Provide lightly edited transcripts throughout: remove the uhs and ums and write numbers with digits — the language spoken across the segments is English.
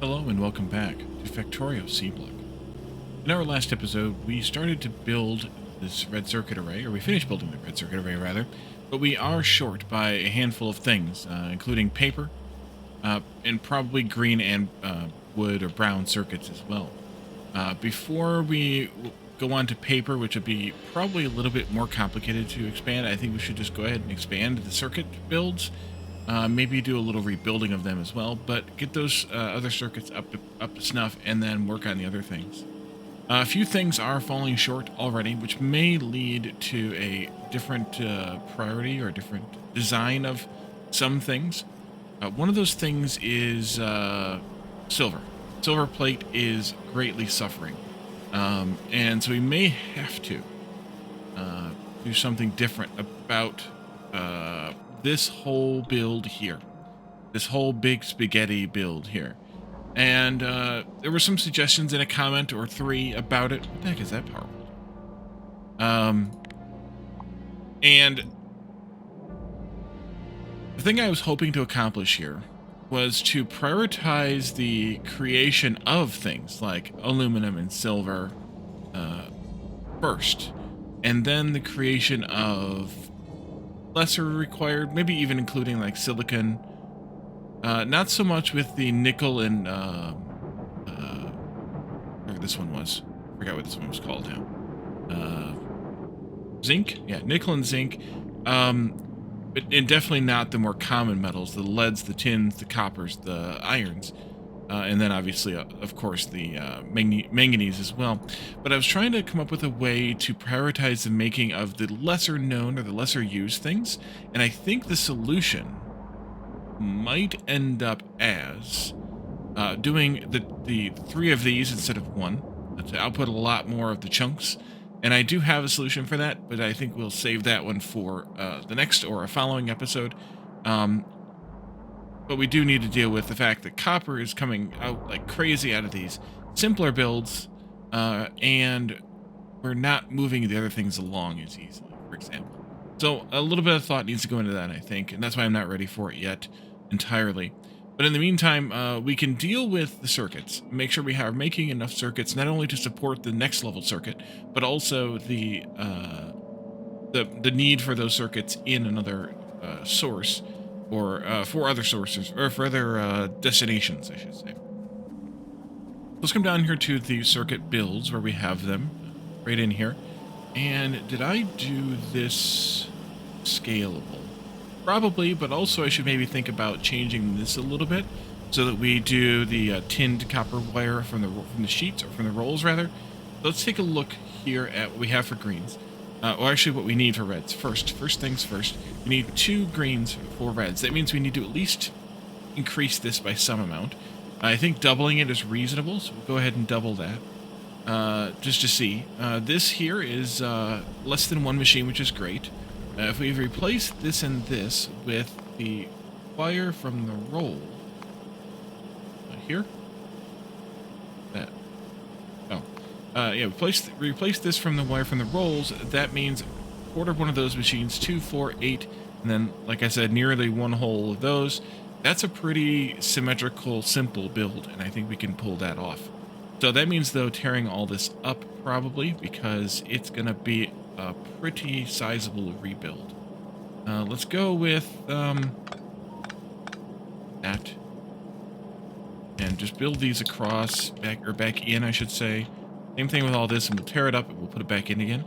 Hello and welcome back to Factorio C-Block. In our last episode, we started to build this red circuit array, or we finished building the red circuit array rather, but we are short by a handful of things, including paper, and probably green and wood or brown circuits as well. Before we go on to paper, which would be probably a little bit more complicated to expand, I think we should just go ahead and expand the circuit builds. Maybe do a little rebuilding of them as well, but get those other circuits up to snuff and then work on the other things. A few things are falling short already, which may lead to a different priority or a different design of some things. One of those things is silver. Silver plate is greatly suffering, and so we may have to do something different about this whole build here, this whole big spaghetti build here. And there were some suggestions in a comment or three about it. What the heck is that power? And the thing I was hoping to accomplish here was to prioritize the creation of things like aluminum and silver first, and then the creation of lesser required, maybe even including like silicon. Not so much with the nickel and whatever this one was. I forgot what this one was called now. Zinc? Yeah, nickel and zinc. But and definitely not the more common metals, the leads, the tins, the coppers, the irons. And then obviously, of course, the manganese as well. But I was trying to come up with a way to prioritize the making of the lesser known or the lesser used things. And I think the solution might end up as doing the three of these instead of one to output a lot more of the chunks. And I do have a solution for that, but I think we'll save that one for the next or a following episode. But we do need to deal with the fact that copper is coming out like crazy out of these simpler builds, and we're not moving the other things along as easily, for example. So a little bit of thought needs to go into that, I think, and that's why I'm not ready for it yet entirely. But in the meantime, we can deal with the circuits, make sure we are making enough circuits not only to support the next level circuit, but also the need for those circuits in another source, or for other sources, or for other destinations, I should say. Let's come down here to the circuit builds where we have them right in here. And did I do this scalable? Probably, but also I should maybe think about changing this a little bit so that we do the tinned copper wire from the sheets, or from the rolls rather. Let's take a look here at what we have for greens. Or actually what we need for reds. First things first, we need 2 greens for reds. That means we need to at least increase this by some amount. I think doubling it is reasonable, so we'll go ahead and double that. Just to see. This here is less than 1 machine, which is great. If we replace this and this with the wire from the roll, here, that. Yeah, replace this from the wire from the rolls. That means a quarter of one of those machines, 2, 4, 8, and then, like I said, nearly 1 whole of those. That's a pretty symmetrical, simple build, and I think we can pull that off. So that means, though, tearing all this up probably, because it's going to be a pretty sizable rebuild. Let's go with that, and just build these across, back in, I should say. Same thing with all this, and we'll tear it up and we'll put it back in again.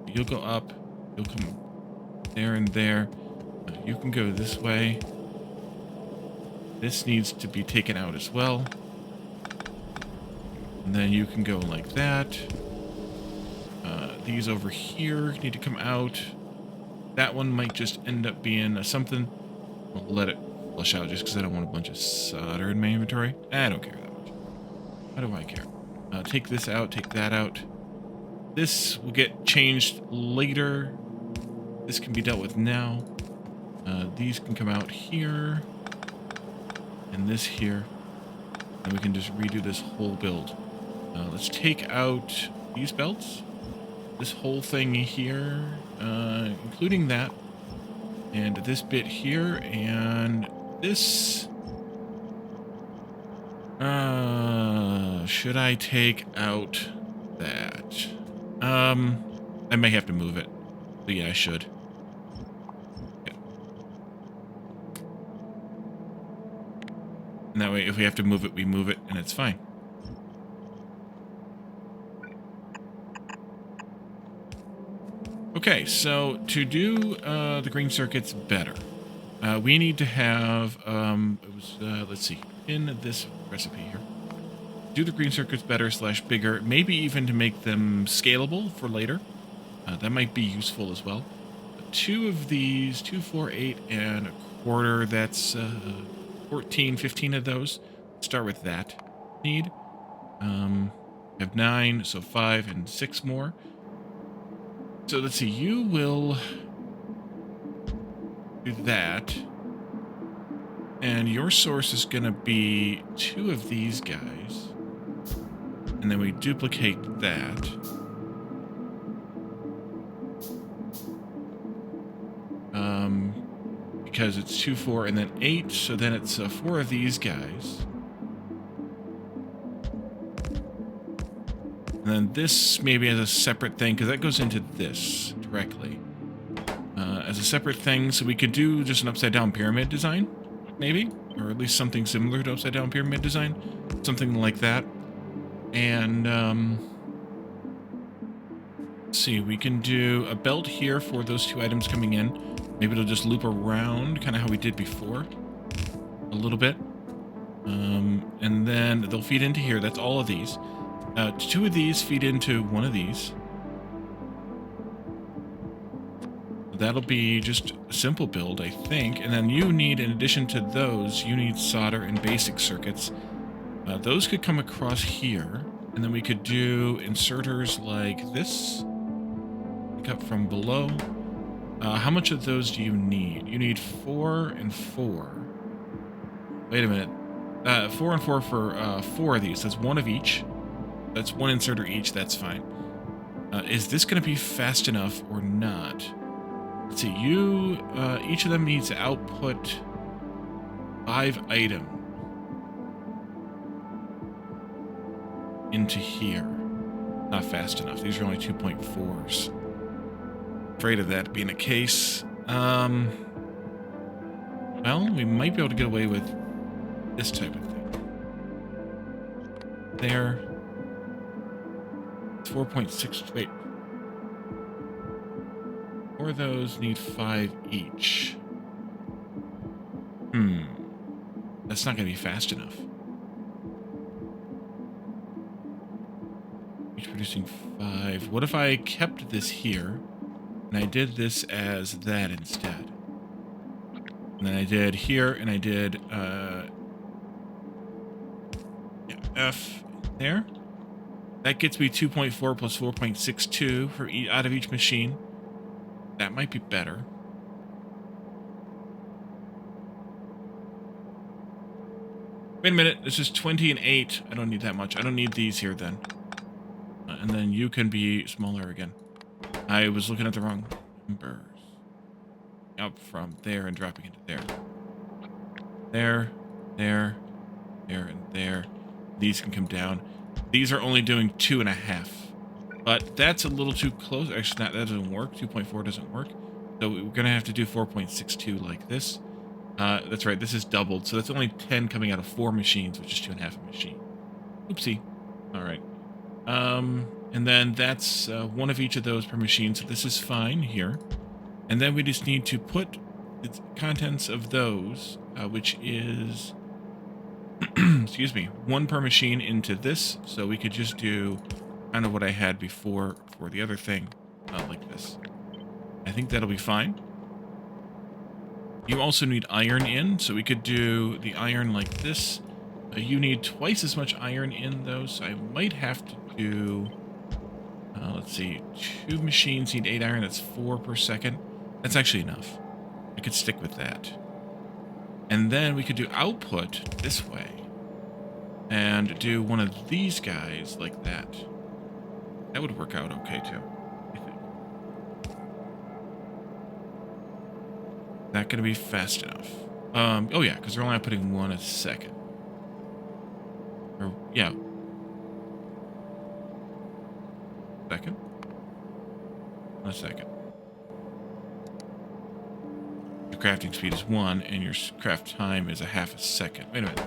You'll go up, you'll come there and there. You can go this way. This needs to be taken out as well. And then you can go like that. These over here need to come out. That one might just end up being something. I'll let it flush out just because I don't want a bunch of solder in my inventory. I don't care that much. Why do I care? Take this out, take that out. This will get changed later. This can be dealt with now. These can come out here. And this here. And we can just redo this whole build. Let's take out these belts. This whole thing here, including that. And this bit here, and this Should I take out that? I may have to move it. But yeah, I should. Yeah. And that way, if we have to move it, we move it, and it's fine. Okay, so to do the green circuits better, we need to have, let's see, in this recipe here, do the green circuits better / bigger, maybe even to make them scalable for later. That might be useful as well. 2 of these, 2, 4, 8, and a quarter, that's 14, 15 of those. Start with that need. Have 9, so 5 and 6 more. So let's see, you will do that. And your source is going to be 2 of these guys. And then we duplicate that. Because it's 2, 4, and then 8, so then it's 4 of these guys. And then this maybe as a separate thing, because that goes into this directly. As a separate thing, so we could do just an upside-down pyramid design, maybe? Or at least something similar to upside-down pyramid design. Something like that. And, let's see, we can do a belt here for those 2 items coming in. Maybe it'll just loop around, kind of how we did before, a little bit. And then they'll feed into here. That's all of these. 2 of these feed into 1 of these. That'll be just a simple build, I think. And then you need, in addition to those, you need solder and basic circuits. Those could come across here. And then we could do inserters like this. Pick up from below. How much of those do you need? You need 4 and 4. Wait a minute. 4 and 4 for 4 of these. That's 1 of each. That's 1 inserter each. That's fine. Is this going to be fast enough or not? Let's see. Each of them needs to output 5 items into here. Not fast enough. These are only 2.4s. Afraid of that being the case. Well, we might be able to get away with this type of thing. There. It's 4.6. Wait. 4 of those need 5 each. That's not going to be fast enough. Each producing 5. What if I kept this here? And I did this as that instead. And then I did here, and I did F there. That gets me 2.4 plus 4.62 for out of each machine. That might be better. Wait a minute, this is 20 and 8. I don't need that much. I don't need these here then. And then you can be smaller again. I was looking at the wrong numbers. Up from there and dropping into there. There, there, there, and there. These can come down. These are only doing 2.5. But that's a little too close. Actually, that doesn't work. 2.4 doesn't work. So we're going to have to do 4.62 like this. That's right. This is doubled. So that's only 10 coming out of 4 machines, which is 2.5 a machine. Oopsie. All right. And then that's 1 of each of those per machine. So this is fine here. And then we just need to put the contents of those, which is, excuse me, 1 per machine into this. So we could just do kind of what I had before for the other thing, like this. I think that'll be fine. You also need iron in, so we could do the iron like this. You need twice as much iron in those, so I might have to do, let's see, 2 machines need 8 iron, that's 4 per second. That's actually enough. I could stick with that. And then we could do output this way. And do 1 of these guys like that. That would work out okay too, I think. Not going to be fast enough. Oh yeah, because they're only outputting 1 a second. Or, yeah. Second? 1 second. Your crafting speed is 1, and your craft time is a half a second. Wait a minute.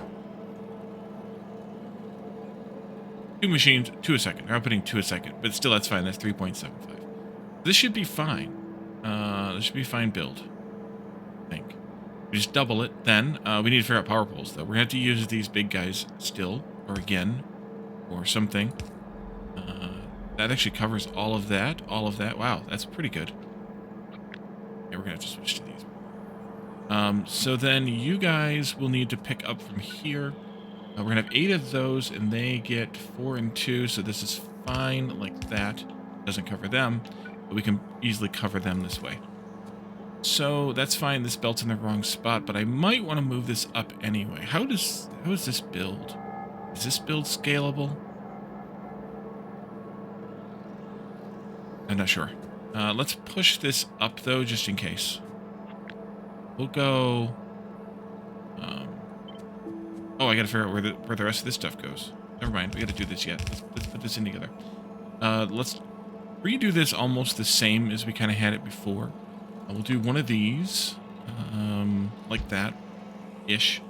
2 machines, 2 a second. They're outputting 2 a second, but still, that's fine. That's 3.75. This should be fine. This should be a fine build, I think. We just double it, then we need to figure out power poles, though. We're going to have to use these big guys still, or again, or something. That actually covers all of that. Wow, that's pretty good. Yeah, we're going to have to switch to these. So then you guys will need to pick up from here. We're going to have 8 of those, and they get 4 and 2, so this is fine like that. Doesn't cover them, but we can easily cover them this way. So that's fine. This belt's in the wrong spot, but I might want to move this up anyway. How is this build? Is this build scalable? I'm not sure. Let's push this up, though, just in case. We'll go... oh, I gotta figure out where the rest of this stuff goes. Never mind, we gotta do this yet. Let's put this in together. Let's redo this almost the same as we kind of had it before. We'll do one of these, like that-ish.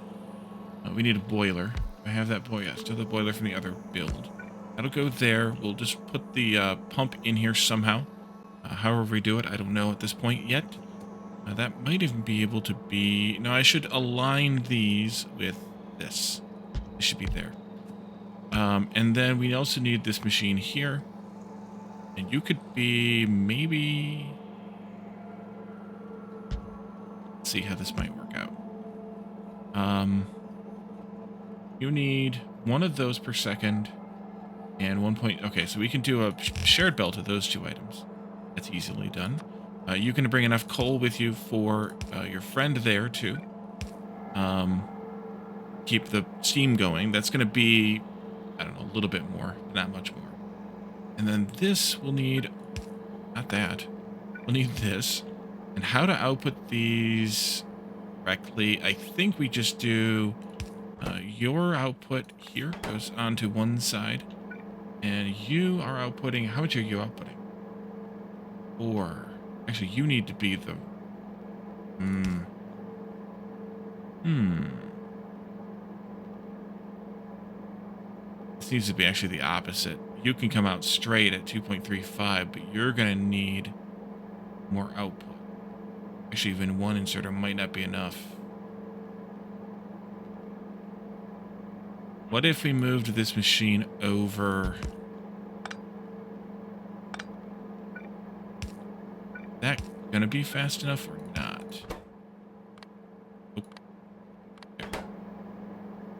We need a boiler. I have that boiler. Yeah, still the boiler from the other build. That'll go there. We'll just put the pump in here somehow. However we do it, I don't know at this point yet. That might even be able to be... No, I should align these with this. It should be there. And then we also need this machine here. And you could be maybe... Let's see how this might work out. You need 1 of those per second. And 1 point... Okay, so we can do a shared belt of those 2 items. That's easily done. You can bring enough coal with you for your friend there, too. Keep the steam going. That's going to be, I don't know, a little bit more, but not much more. And then this will need, not that, we'll need this. And how to output these correctly, I think we just do your output here goes onto one side. And you are outputting, how much are you outputting? 4. Actually, you need to be the... This needs to be actually the opposite. You can come out straight at 2.35, but you're going to need more output. Actually, even 1 inserter might not be enough. What if we moved this machine over... That gonna be fast enough or not? Oh. Okay.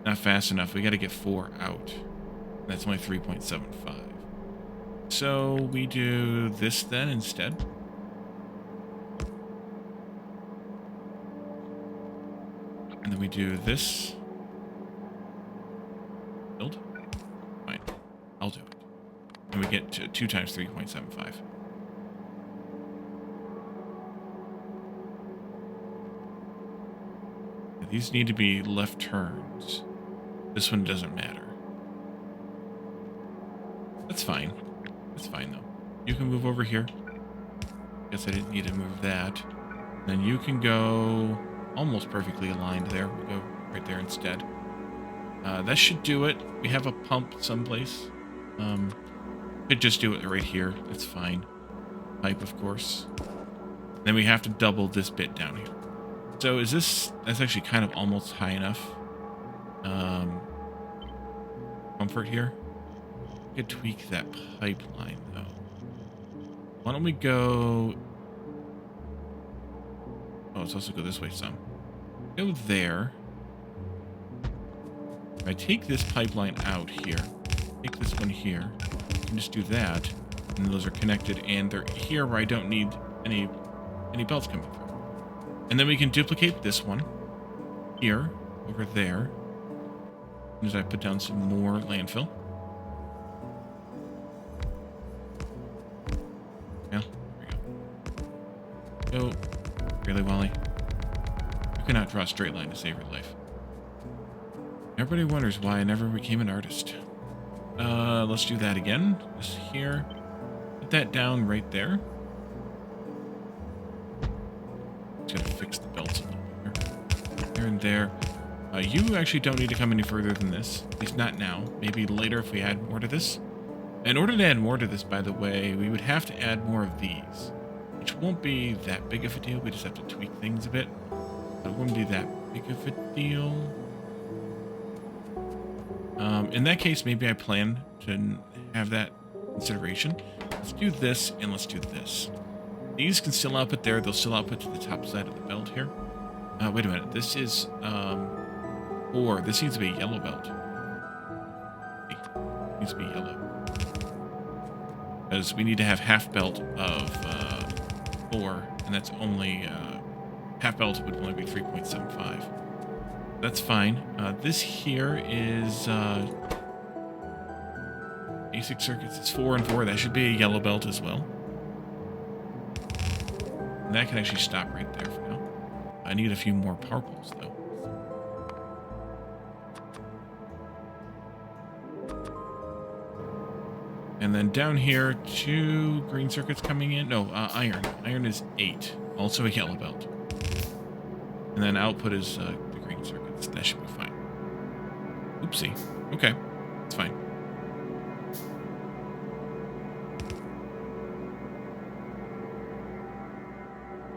Not fast enough. We gotta get 4 out. That's only 3.75. So we do this then instead. And then we do this. Build. Fine. I'll do it. And we get to 2 times 3.75. These need to be left turns. This one doesn't matter. That's fine. That's fine, though. You can move over here. Guess I didn't need to move that. Then you can go almost perfectly aligned there. We'll go right there instead. That should do it. We have a pump someplace. Could just do it right here. That's fine. Pipe, of course. Then we have to double this bit down here. So is this... That's actually kind of almost high enough. Comfort here. We could tweak that pipeline, though. Why don't we go... Oh, let's also go this way some. Go there. If I take this pipeline out here, take this one here, I can just do that, and those are connected, and they're here where I don't need any belts coming through. And then we can duplicate this one here, over there, as I put down some more landfill. Yeah, there we go. Go. Really, Wally? You cannot draw a straight line to save your life. Everybody wonders why I never became an artist. Let's do that again. Just here. Put that down right there. Just gotta fix the belts a little bit. There and there. You actually don't need to come any further than this. At least not now. Maybe later if we add more to this. In order to add more to this, by the way, we would have to add more of these. Which won't be that big of a deal. We just have to tweak things a bit. But it wouldn't be that big of a deal. In that case, maybe I plan to have that consideration. Let's do this and let's do this. These can still output there. They'll still output to the top side of the belt here. Wait a minute. This is, or this needs to be a yellow belt. It needs to be yellow. Because we need to have half belt of 4, and that's only, half belt would only be 3.75. That's fine. This here is, basic circuits. It's 4 and 4. That should be a yellow belt as well. And that can actually stop right there for now. I need a few more purples, though. And then down here, 2 green circuits coming in. No, iron. Iron is 8. Also a yellow belt. And then output is the green circuits. That should be fine. Oopsie. Okay. It's fine.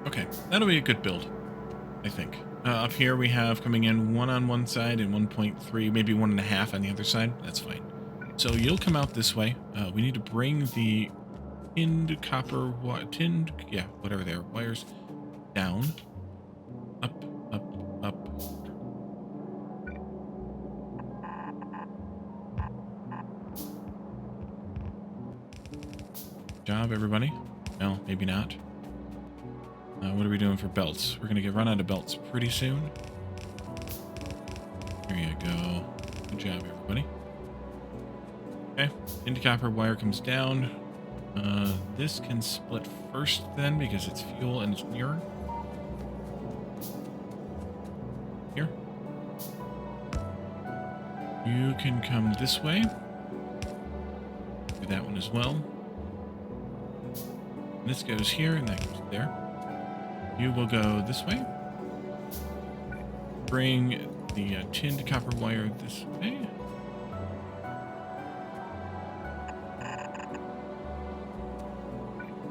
Okay. That'll be a good build, I think. Up here we have coming in 1 on one side and 1.3, maybe 1.5 on the other side. That's fine. So you'll come out this way. We need to bring the tinned copper, whatever they are, wires down, up, up, up. Job, everybody. Well, maybe not. What are we doing for belts? We're gonna get run out of belts pretty soon. Here you go. Good job, everybody. Okay, into copper wire comes down. This can split first then because it's fuel and it's nearer. Here. You can come this way. Do that one as well. This goes here and that goes there. You will go this way. Bring the tinned copper wire this way.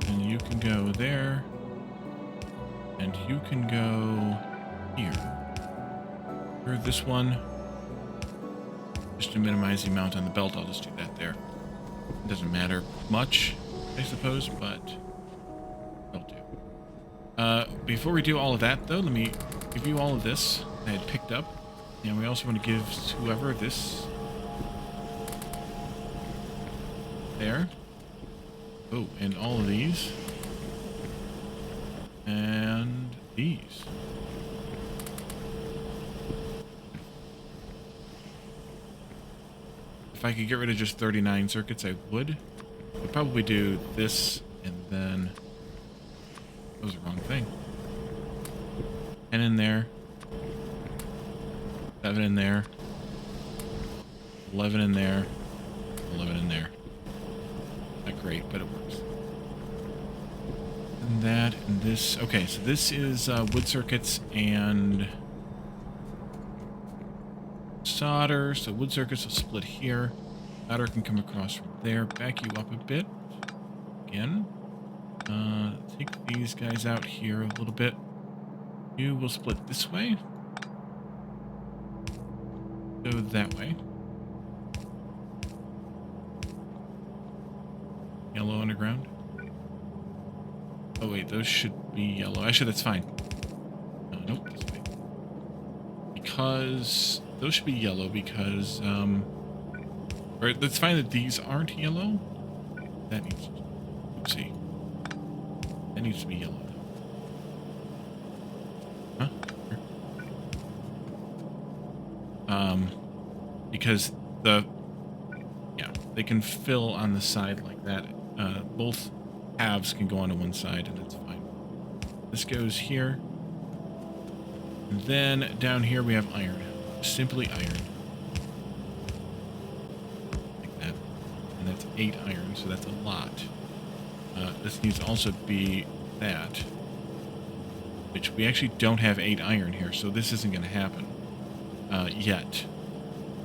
And you can go there. And you can go here. Or this one. Just to minimize the amount on the belt, I'll just do that there. It doesn't matter much, I suppose, but it'll do. Before we do all of that, though, let me give you all of this I had picked up. And we also want to give whoever this. There. Oh, and all of these. And these. If I could get rid of just 39 circuits, I would. I'd probably do this and then... That was the wrong thing. 10 in there. 7 in there. 11 in there. 11 in there. Not great, but it works. And that and this. Okay, so this is wood circuits and solder. So wood circuits will split here. Solder can come across from there. Back you up a bit. Again. Take these guys out here a little bit. You will split this way. Go that way. Yellow underground. Oh wait, those should be yellow. Actually, that's fine. Nope, this way. Because those should be yellow because or that's fine that these aren't yellow. That needs oopsie. That needs to be yellow. Huh? Here. Because they can fill on the side like that. Both halves can go onto one side, and that's fine. This goes here. And then down here we have iron. Simply iron. and that's 8 iron, so that's a lot. This needs to also be that, which we actually don't have 8 iron here, so this isn't going to happen yet.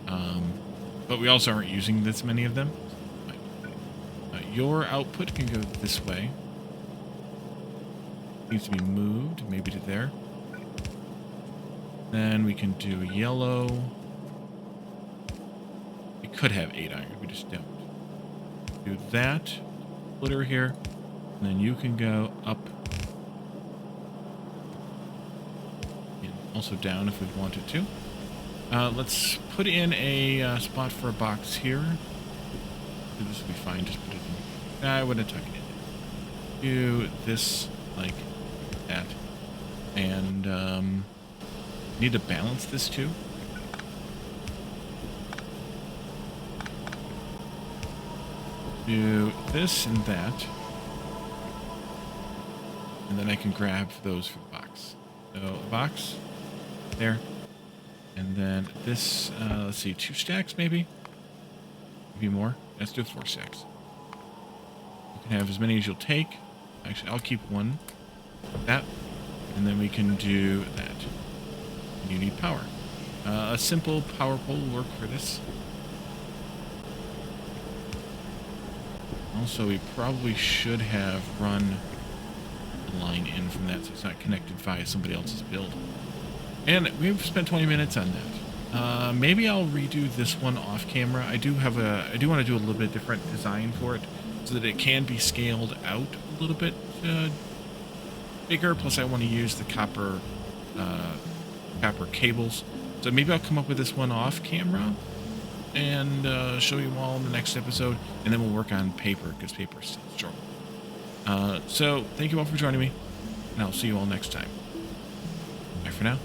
But we also aren't using this many of them. Your output can go this way. Needs to be moved, maybe to there. Then we can do yellow. We could have 8 iron, we just don't. Do that. Splitter here. And then you can go up. And also down if we wanted to. Let's put in a spot for a box here. This will be fine, just put it in. I wouldn't tuck it in. Do this like that. And need to balance this too. Do this and that. And then I can grab those for the box. So a box there. And then this, let's see, 2 stacks maybe? Maybe more. Let's do 4 stacks. You can have as many as you'll take. Actually, I'll keep 1. Like that. And then we can do that. You need power. A simple power pole will work for this. Also, we probably should have run a line in from that so it's not connected via somebody else's build. And we've spent 20 minutes on that. Maybe I'll redo this one off camera. I do want to do a little bit different design for it so that it can be scaled out a little bit bigger. Plus, I want to use the copper cables. So maybe I'll come up with this one off camera and show you all in the next episode, and then we'll work on paper because paper is still strong. So thank you all for joining me, and I'll see you all next time. Bye for now.